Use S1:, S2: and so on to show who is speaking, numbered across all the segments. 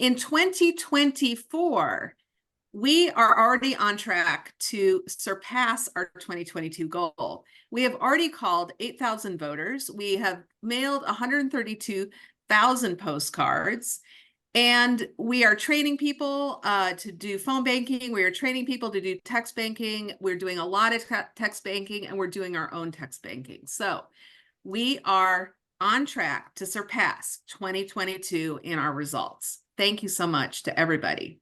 S1: In 2024, we are already on track to surpass our 2022 goal. We have already called 8,000 voters. We have mailed 132,000 postcards. And we are training people to do phone banking. We are training people to do text banking. We're doing a lot of text banking, and we're doing our own text banking. So we are on track to surpass 2022 in our results. Thank you so much to everybody.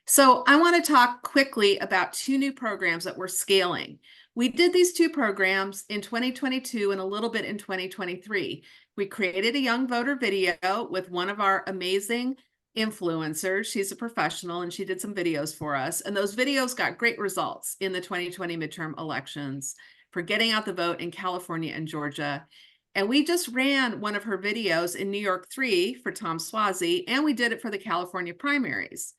S1: So I want to talk quickly about two new programs that we're scaling. We did these two programs in 2022 and a little bit in 2023. We created a young voter video with one of our amazing influencers. She's a professional and she did some videos for us. And those videos got great results in the 2020 midterm elections for getting out the vote in California and Georgia. And we just ran one of her videos in New York 3 for Tom Suozzi, and we did it for the California primaries.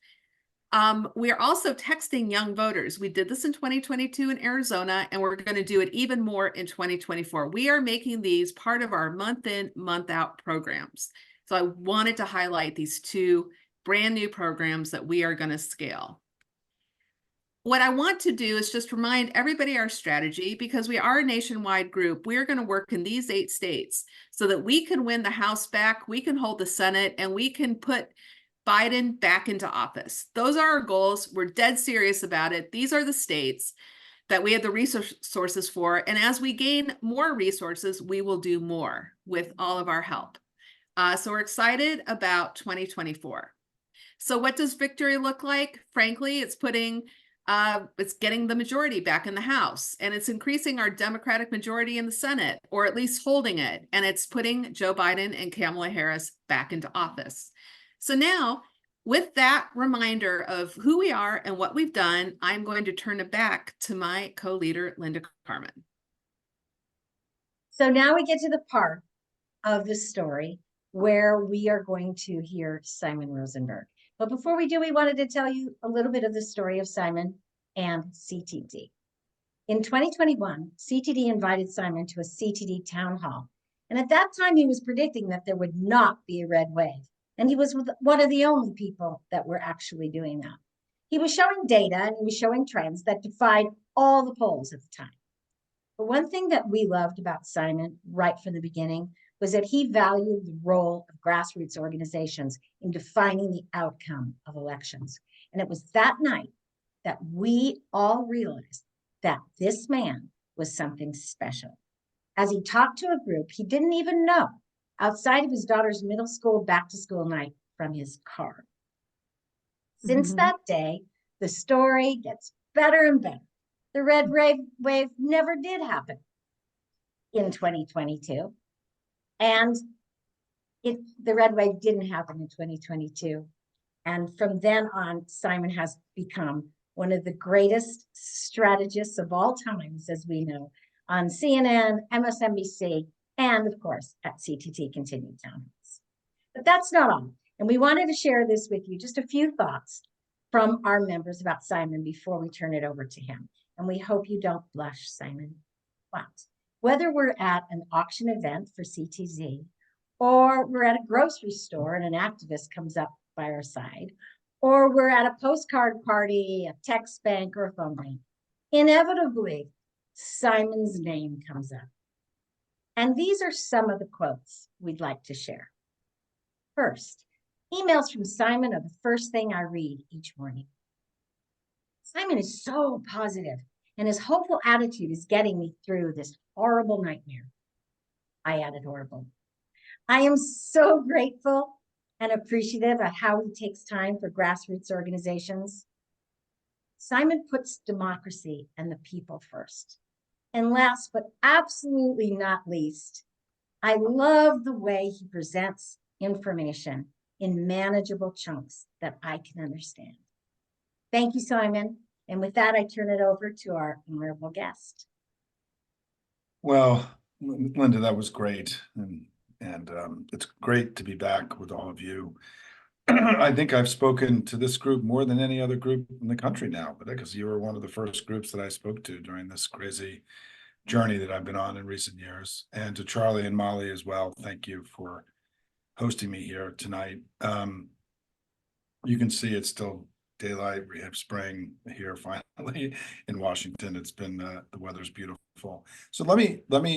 S1: We are also texting young voters. We did this in 2022 in Arizona, and we're going to do it even more in 2024. We are making these part of our month in, month out programs. So I wanted to highlight these two brand new programs that we are going to scale. What I want to do is just remind everybody our strategy, because we are a nationwide group. We are going to work in these 8 states so that we can win the House back, we can hold the Senate, and we can put Biden back into office. Those are our goals. We're dead serious about it. These are the states that we have the resources for. And as we gain more resources, we will do more with all of our help. So we're excited about 2024. So what does victory look like? Frankly, it's getting the majority back in the House, and it's increasing our Democratic majority in the Senate, or at least holding it. And it's putting Joe Biden and Kamala Harris back into office. So now, with that reminder of who we are and what we've done, I'm going to turn it back to my co-leader, Linda Carmen.
S2: So now we get to the part of the story where we are going to hear Simon Rosenberg. But before we do, we wanted to tell you a little bit of the story of Simon and CTD. In 2021, CTD invited Simon to a CTD town hall. And at that time, he was predicting that there would not be a red wave. And he was one of the only people that were actually doing that. He was showing data and he was showing trends that defied all the polls at the time. But one thing that we loved about Simon right from the beginning was that he valued the role of grassroots organizations in defining the outcome of elections. And it was that night that we all realized that this man was something special. As he talked to a group he didn't even know outside of his daughter's middle school back to school night from his car. Since that day, the story gets better and better. The red wave never did happen in 2022. And the red wave didn't happen in 2022. And from then on, Simon has become one of the greatest strategists of all times, as we know, on CNN, MSNBC, and of course, at CTT Continued Townhouse. But that's not all. And we wanted to share this with you, just a few thoughts from our members about Simon before we turn it over to him. And we hope you don't blush, Simon. But whether we're at an auction event for CTZ, or we're at a grocery store and an activist comes up by our side, or we're at a postcard party, a text bank, or a phone bank, inevitably, Simon's name comes up. And these are some of the quotes we'd like to share. First, emails from Simon are the first thing I read each morning. Simon is so positive, and his hopeful attitude is getting me through this horrible nightmare. I added horrible. I am so grateful and appreciative of how he takes time for grassroots organizations. Simon puts democracy and the people first. And last but absolutely not least, I love the way he presents information in manageable chunks that I can understand. Thank you, Simon. And with that, I turn it over to our honorable guest.
S3: Well, Linda, that was great. And it's great to be back with all of you. I think I've spoken to this group more than any other group in the country now, because you were one of the first groups that I spoke to during this crazy journey that I've been on in recent years. And to Charlie and Molly as well, thank you for hosting me here tonight. You can see it's still daylight. We have spring here finally in Washington. It's been, the weather's beautiful. So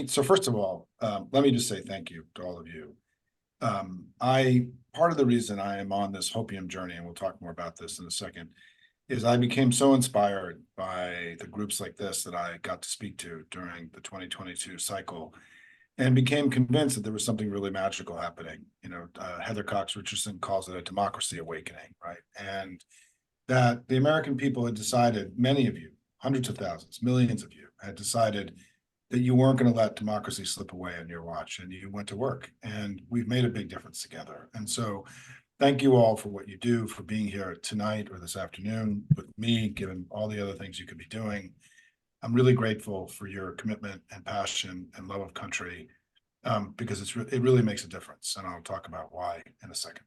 S3: so first of all, let me just say thank you to all of you. Part of the reason I am on this hopium journey, and we'll talk more about this in a second, is I became so inspired by the groups like this that I got to speak to during the 2022 cycle, and became convinced that there was something really magical happening. Heather Cox Richardson calls it a democracy awakening, right? And that the American people had decided, many of you, hundreds of thousands, millions of you, had decided that you weren't going to let democracy slip away on your watch, and you went to work. And we've made a big difference together. And so thank you all for what you do, for being here tonight or this afternoon with me, given all the other things you could be doing. I'm really grateful for your commitment and passion and love of country, because it really makes a difference. And I'll talk about why in a second.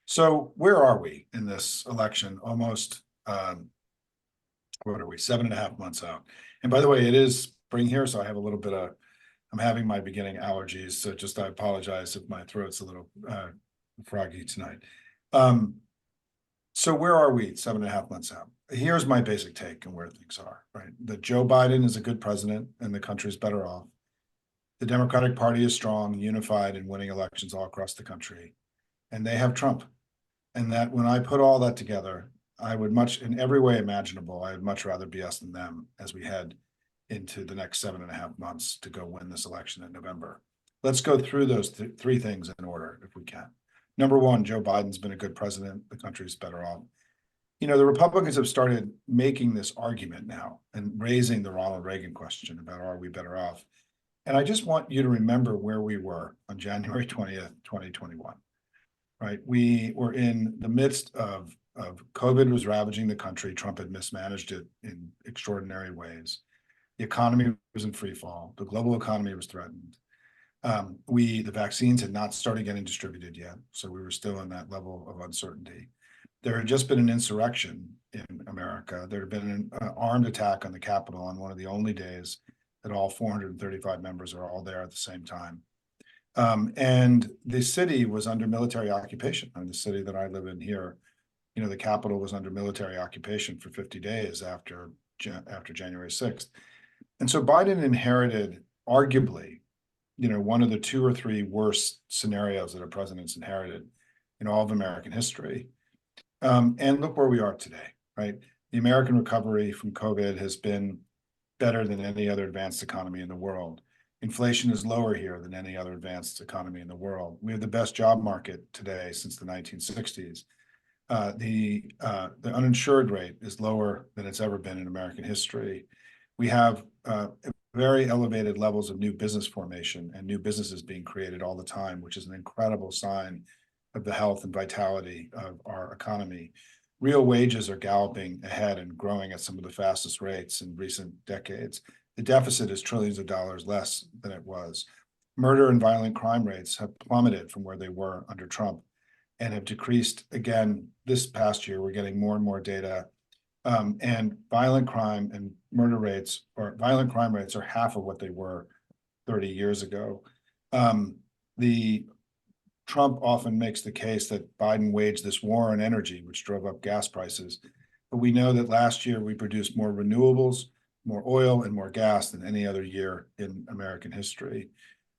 S3: So where are we in this election? Almost, what are we, 7.5 months out? And by the way, it is spring here, so I have a little bit of, I'm having my beginning allergies. So I apologize if my throat's a little froggy tonight. So where are we 7.5 months out? Here's my basic take on where things are, right? That Joe Biden is a good president and the country's better off. The Democratic Party is strong, unified, and winning elections all across the country. And they have Trump. And that when I put all that together, I would in every way imaginable, I would much rather be us than them as we head into the next 7.5 months to go win this election in November. Let's go through those three things in order if we can. Number one, Joe Biden's been a good president. The country's better off. The Republicans have started making this argument now and raising the Ronald Reagan question about, are we better off? And I just want you to remember where we were on January 20th, 2021, right? We were in the midst of COVID was ravaging the country. Trump had mismanaged it in extraordinary ways. The economy was in free fall. The global economy was threatened. The vaccines had not started getting distributed yet. So we were still in that level of uncertainty. There had just been an insurrection in America. There had been an armed attack on the Capitol on one of the only days that all 435 members are all there at the same time. And the city was under military occupation. And the city that I live in here, the Capitol was under military occupation for 50 days after January 6th. And so Biden inherited arguably, one of the 2 or 3 worst scenarios that a president's inherited in all of American history. And look where we are today, right? The American recovery from COVID has been better than any other advanced economy in the world. Inflation is lower here than any other advanced economy in the world. We have the best job market today since the 1960s. The uninsured rate is lower than it's ever been in American history. We have very elevated levels of new business formation and new businesses being created all the time, which is an incredible sign of the health and vitality of our economy. Real wages are galloping ahead and growing at some of the fastest rates in recent decades. The deficit is trillions of dollars less than it was. Murder and violent crime rates have plummeted from where they were under Trump and have decreased again this past year. We're getting more and more data. And violent crime and murder rates, or violent crime rates, are half of what they were 30 years ago. The Trump often makes the case that Biden waged this war on energy, which drove up gas prices. But we know that last year we produced more renewables, more oil, and more gas than any other year in American history.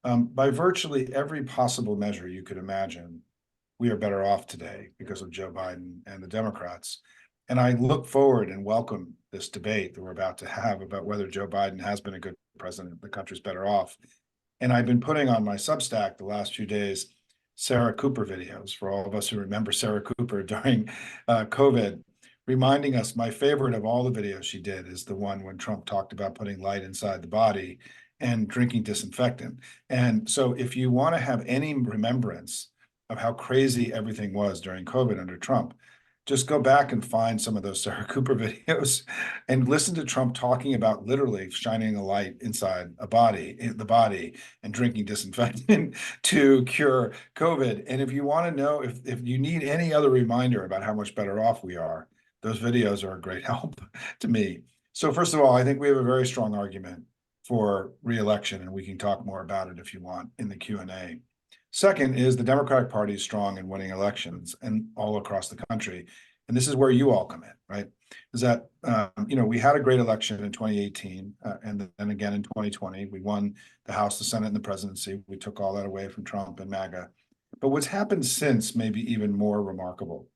S3: By virtually every possible measure you could imagine, we are better off today because of Joe Biden and the Democrats. And I look forward and welcome this debate that we're about to have about whether Joe Biden has been a good president, the country's better off. And I've been putting on my Substack the last few days Sarah Cooper videos for all of us who remember Sarah Cooper during COVID, reminding us, my favorite of all the videos she did is the one when Trump talked about putting light inside the body and drinking disinfectant. And so if you want to have any remembrance of how crazy everything was during COVID under Trump, just go back and find some of those Sarah Cooper videos and listen to Trump talking about literally shining a light inside the body and drinking disinfectant to cure COVID. And if you want to know, if you need any other reminder about how much better off we are, those videos are a great help to me. So first of all, I think we have a very strong argument for re-election, and we can talk more about it if you want in the Q&A. Second is the Democratic Party is strong in winning elections and all across the country. And this is where you all come in, right? Is that, we had a great election in 2018 and then again in 2020. We won the House, the Senate, and the presidency. We took all that away from Trump and MAGA. But what's happened since may be even more remarkable,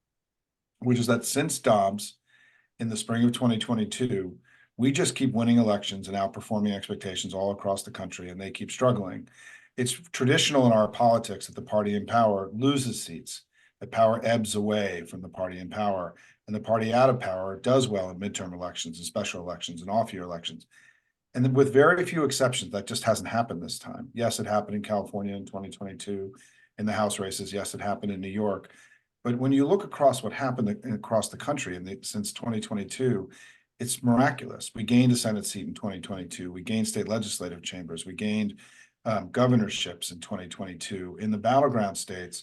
S3: which is that since Dobbs in the spring of 2022, we just keep winning elections and outperforming expectations all across the country, and they keep struggling. It's traditional in our politics that the party in power loses seats, that power ebbs away from the party in power, and the party out of power does well in midterm elections and special elections and off-year elections. And then with very few exceptions, that just hasn't happened this time. Yes, it happened in California in 2022 in the House races. Yes, it happened in New York. But when you look across what happened across the country since 2022, it's miraculous. We gained a Senate seat in 2022. We gained state legislative chambers. We gained governorships in 2022. In the battleground states,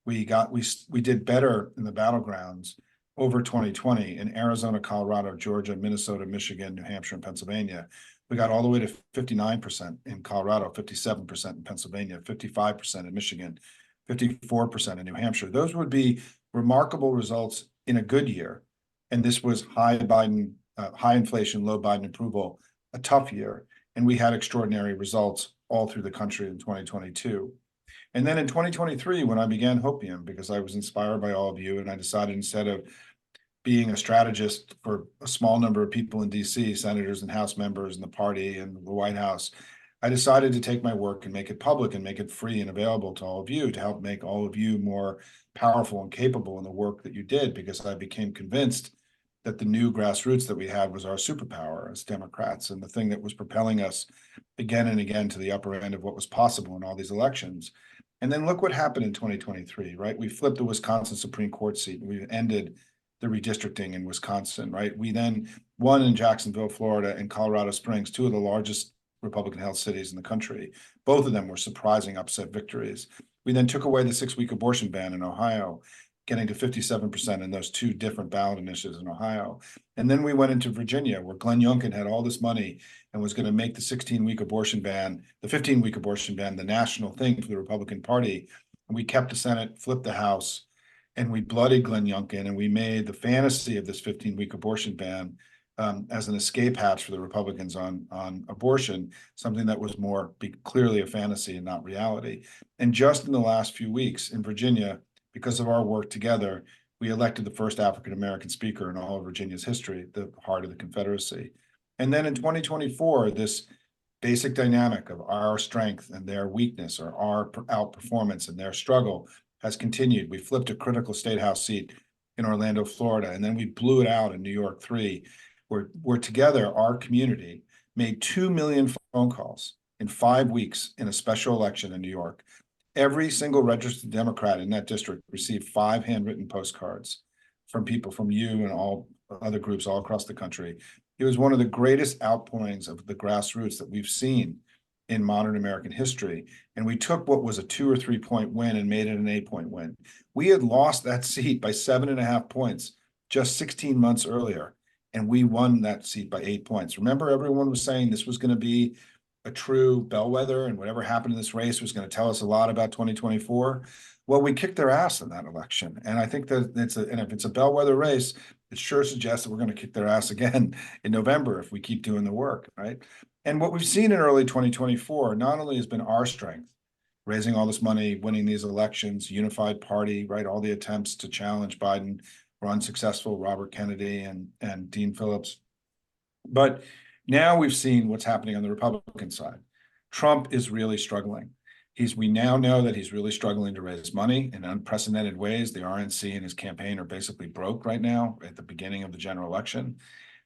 S3: we did better in the battlegrounds over 2020 in Arizona, Colorado, Georgia, Minnesota, Michigan, New Hampshire, and Pennsylvania. We got all the way to 59% in Colorado, 57% in Pennsylvania, 55% in Michigan, 54% in New Hampshire. Those would be remarkable results in a good year. And this was high Biden, high inflation, low Biden approval, a tough year. And we had extraordinary results all through the country in 2022. And then in 2023, when I began Hopium, because I was inspired by all of you, and I decided instead of being a strategist for a small number of people in DC, senators and House members and the party and the White House, I decided to take my work and make it public and make it free and available to all of you to help make all of you more powerful and capable in the work that you did, because I became convinced that the new grassroots that we had was our superpower as Democrats and the thing that was propelling us again and again to the upper end of what was possible in all these elections. And then look what happened in 2023, right? We flipped the Wisconsin Supreme Court seat. We ended the redistricting in Wisconsin, right? We then won in Jacksonville, Florida, and Colorado Springs, two of the largest Republican-held cities in the country. Both of them were surprising upset victories. We then took away the 6-week abortion ban in Ohio, getting to 57% in those two different ballot initiatives in Ohio. And then we went into Virginia, where Glenn Youngkin had all this money and was going to make the 16-week abortion ban, the 15-week abortion ban, the national thing for the Republican Party. And we kept the Senate, flipped the House, and we bloodied Glenn Youngkin, and we made the fantasy of this 15-week abortion ban as an escape hatch for the Republicans on abortion, something that was clearly a fantasy and not reality. And just in the last few weeks in Virginia, because of our work together, we elected the first African-American speaker in all of Virginia's history, the heart of the Confederacy. And then in 2024, this basic dynamic of our strength and their weakness, or our outperformance and their struggle, has continued. We flipped a critical state house seat in Orlando, Florida, and then we blew it out in New York 3, where together our community made 2 million phone calls in 5 weeks in a special election in New York. Every single registered Democrat in that district received 5 handwritten postcards from people from you and all other groups all across the country. It was one of the greatest outpourings of the grassroots that we've seen in modern American history. And we took what was a 2 or 3 point win and made it an 8-point win. We had lost that seat by 7.5 points just 16 months earlier, and we won that seat by 8 points. Remember, everyone was saying this was going to be a true bellwether, and whatever happened in this race was going to tell us a lot about 2024. Well, we kicked their ass in that election. And I think that if it's a bellwether race, it sure suggests that we're going to kick their ass again in November if we keep doing the work, right? And what we've seen in early 2024 not only has been our strength, raising all this money, winning these elections, unified party, right? All the attempts to challenge Biden were unsuccessful, Robert Kennedy and Dean Phillips. But now we've seen what's happening on the Republican side. Trump is really struggling. We now know that he's really struggling to raise money in unprecedented ways. The RNC and his campaign are basically broke right now at the beginning of the general election.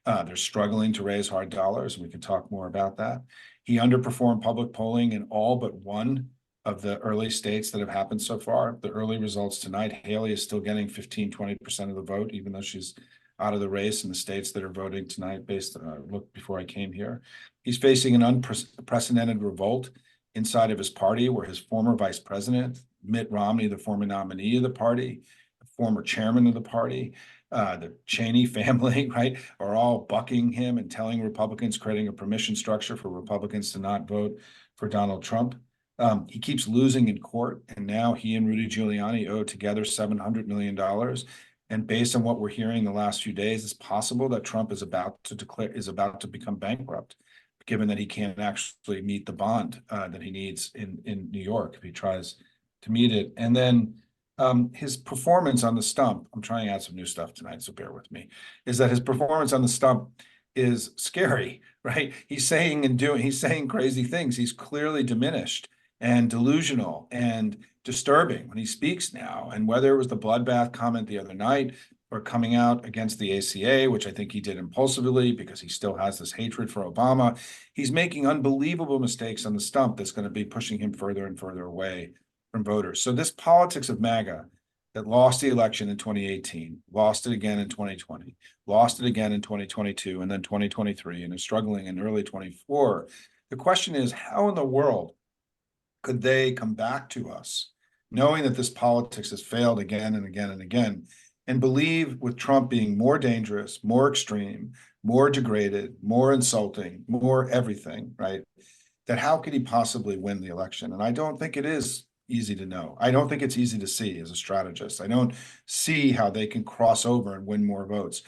S3: They're struggling to raise hard dollars, and we can talk more about that. He underperformed public polling in all but one of the early states that have happened so far. The early results tonight, Haley is still getting 15-20% of the vote, even though she's out of the race in the states that are voting tonight look before I came here. He's facing an unprecedented revolt inside of his party, where his former vice president, Mitt Romney, the former nominee of the party, the former chairman of the party, the Cheney family, right, are all bucking him and telling Republicans, creating a permission structure for Republicans to not vote for Donald Trump. He keeps losing in court, and now he and Rudy Giuliani owe together $700 million. And based on what we're hearing the last few days, it's possible that Trump is about to become bankrupt, given that he can't actually meet the bond that he needs in New York if he tries to meet it. And then his performance on the stump, I'm trying to add some new stuff tonight, so bear with me, is that his performance on the stump is scary, right? He's saying crazy things. He's clearly diminished and delusional and disturbing when he speaks now. And whether it was the bloodbath comment the other night or coming out against the ACA, which I think he did impulsively because he still has this hatred for Obama, he's making unbelievable mistakes on the stump that's going to be pushing him further and further away from voters. So this politics of MAGA that lost the election in 2018, lost it again in 2020, lost it again in 2022, and then 2023, and is struggling in early 24. The question is, how in the world could they come back to us, knowing that this politics has failed again and again and again, and believe with Trump being more dangerous, more extreme, more degraded, more insulting, more everything, right? That how could he possibly win the election? And I don't think it is easy to know. I don't think it's easy to see as a strategist. I don't see how they can cross over and win more votes.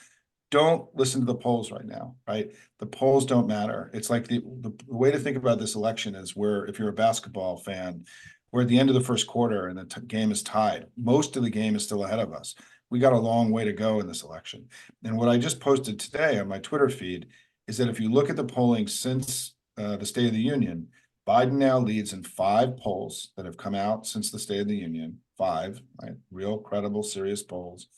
S3: Don't listen to the polls right now, right? The polls don't matter. It's like the way to think about this election is where, if you're a basketball fan, we're at the end of the first quarter and the game is tied. Most of the game is still ahead of us. We got a long way to go in this election. And what I just posted today on my Twitter feed is that if you look at the polling since the State of the Union, Biden now leads in 5 polls that have come out since the State of the Union, 5, right? Real, credible, serious polls.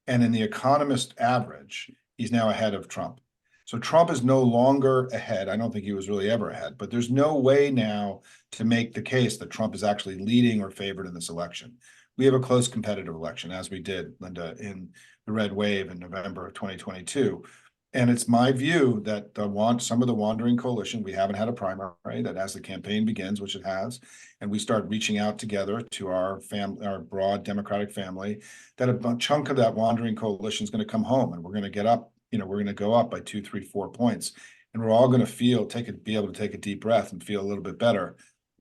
S3: And in the Economist average, he's now ahead of Trump. So Trump is no longer ahead. I don't think he was really ever ahead, but there's no way now to make the case that Trump is actually leading or favored in this election. We have a close competitive election, as we did, Linda, in the red wave in November of 2022. And it's my view that some of the wandering coalition, we haven't had a primary, that as the campaign begins, which it has, and we start reaching out together to our broad Democratic family, that a chunk of that wandering coalition is going to come home, and we're going to get up, we're going to go up by 2, 3, 4 points, and we're all going to be able to take a deep breath and feel a little bit better.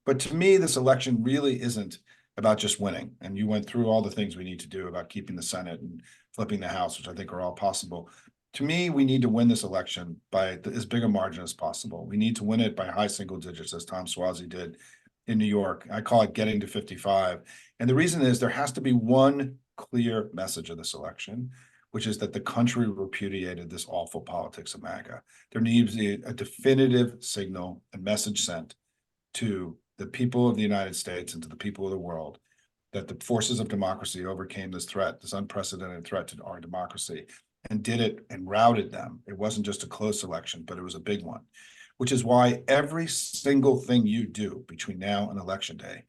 S3: But to me, this election really isn't about just winning. And you went through all the things we need to do about keeping the Senate and flipping the House, which I think are all possible. To me, we need to win this election by as big a margin as possible. We need to win it by high single digits, as Tom Suozzi did in New York. I call it getting to 55. And the reason is there has to be one clear message of this election, which is that the country repudiated this awful politics of MAGA. There needs to be a definitive signal and message sent to the people of the United States and to the people of the world that the forces of democracy overcame this threat, this unprecedented threat to our democracy, and did it and routed them. It wasn't just a close election, but it was a big one, which is why every single thing you do between now and election day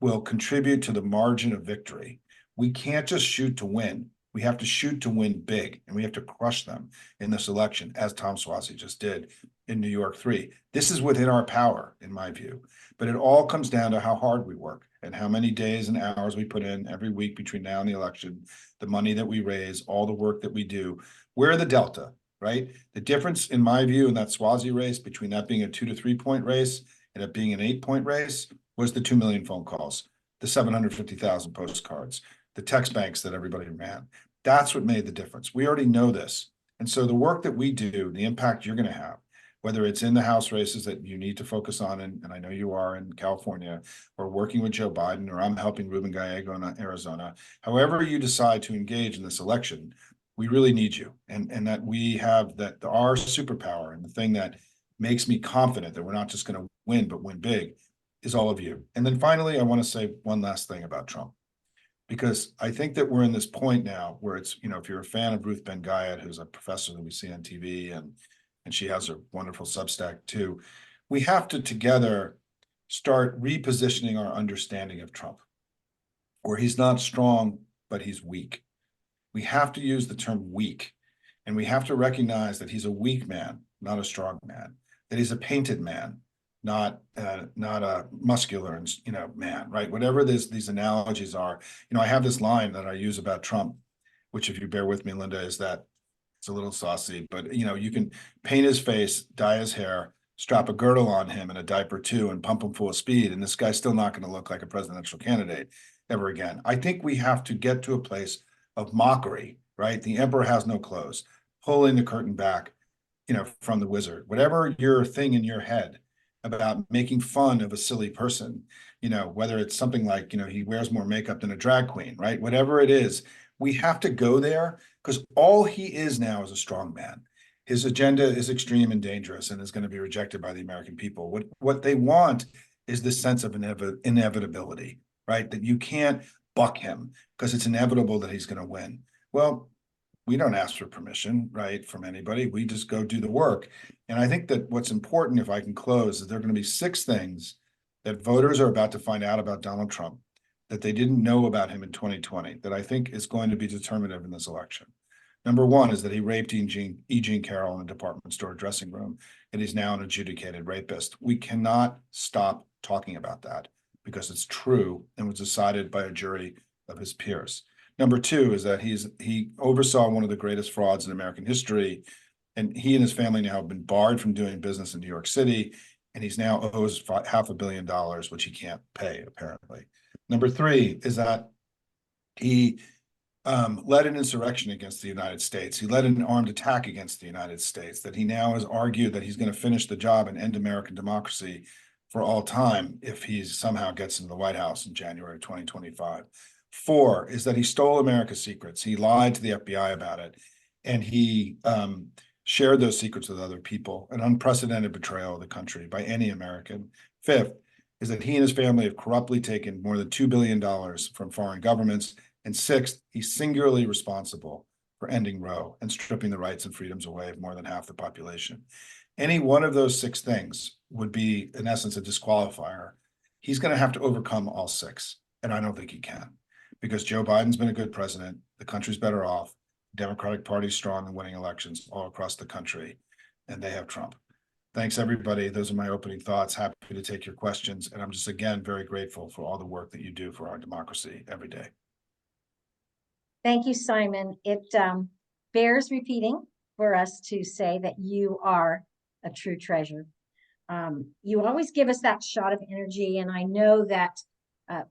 S3: will contribute to the margin of victory. We can't just shoot to win. We have to shoot to win big, and we have to crush them in this election, as Tom Suozzi just did in New York 3. This is within our power, in my view, but it all comes down to how hard we work and how many days and hours we put in every week between now and the election, the money that we raise, all the work that we do. We're the delta, right? The difference, in my view, in that Suozzi race between that being a 2 to 3 point race and it being an 8-point race was the 2 million phone calls, the 750,000 postcards, the text banks that everybody ran. That's what made the difference. We already know this. And so the work that we do, the impact you're going to have, whether it's in the House races that you need to focus on, and I know you are in California, or working with Joe Biden, or I'm helping Ruben Gallego in Arizona, however you decide to engage in this election, we really need you. And that we have that our superpower, and the thing that makes me confident that we're not just going to win, but win big, is all of you. And then finally, I want to say one last thing about Trump, because I think that we're in this point now where it's, if you're a fan of Ruth Ben-Gayat, who's a professor that we see on TV, and she has a wonderful Substack too, we have to together start repositioning our understanding of Trump, where he's not strong, but he's weak. We have to use the term weak, and we have to recognize that he's a weak man, not a strong man, that he's a painted man, not a muscular and man, right? Whatever these analogies are. I have this line that I use about Trump, which, if you bear with me, Linda, is that it's a little saucy, but you can paint his face, dye his hair, strap a girdle on him and a diaper too and pump him full of speed. And this guy's still not going to look like a presidential candidate ever again. I think we have to get to a place of mockery, right? The emperor has no clothes, pulling the curtain back, from the wizard, whatever your thing in your head about making fun of a silly person, whether it's something like, he wears more makeup than a drag queen, right? Whatever it is, we have to go there because all he is now is a strong man. His agenda is extreme and dangerous and is going to be rejected by the American people. What they want is this sense of inevitability, right? That you can't buck him because it's inevitable that he's going to win. Well, we don't ask for permission, right, from anybody. We just go do the work. And I think that what's important, if I can close, is there are going to be 6 things that voters are about to find out about Donald Trump that they didn't know about him in 2020 that I think is going to be determinative in this election. Number 1 is that he raped E. Jean Carroll in a department store dressing room, and he's now an adjudicated rapist. We cannot stop talking about that because it's true and was decided by a jury of his peers. Number 2 is that he oversaw one of the greatest frauds in American history, and he and his family now have been barred from doing business in New York City, and he's now owes $500 million, which he can't pay, apparently. Number 3 is that he led an insurrection against the United States. He led an armed attack against the United States, that he now has argued that he's going to finish the job and end American democracy for all time if he somehow gets into the White House in January 2025. 4 is that he stole America's secrets. He lied to the FBI about it, and he shared those secrets with other people, an unprecedented betrayal of the country by any American. 5th is that he and his family have corruptly taken more than $2 billion from foreign governments. And 6th, he's singularly responsible for ending Roe and stripping the rights and freedoms away of more than half the population. Any one of those 6 things would be, in essence, a disqualifier. He's going to have to overcome all 6, and I don't think he can, because Joe Biden's been a good president. The country's better off. The Democratic Party's strong in winning elections all across the country, and they have Trump. Thanks, everybody. Those are my opening thoughts. Happy to take your questions. And I'm just, again, very grateful for all the work that you do for our democracy every day.
S2: Thank you, Simon. It bears repeating for us to say that you are a true treasure. You always give us that shot of energy, and I know that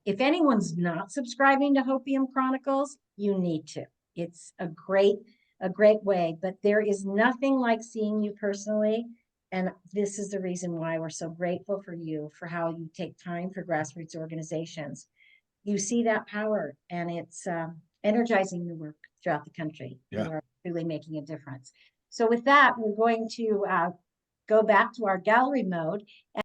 S2: if anyone's not subscribing to Hopium Chronicles, you need to. It's a great way, but there is nothing like seeing you personally, and this is the reason why we're so grateful for you, for how you take time for grassroots organizations. You see that power, and it's energizing the work throughout the country.
S3: Yeah.
S2: You are really making a difference. So with that, we're going to go back to our gallery mode.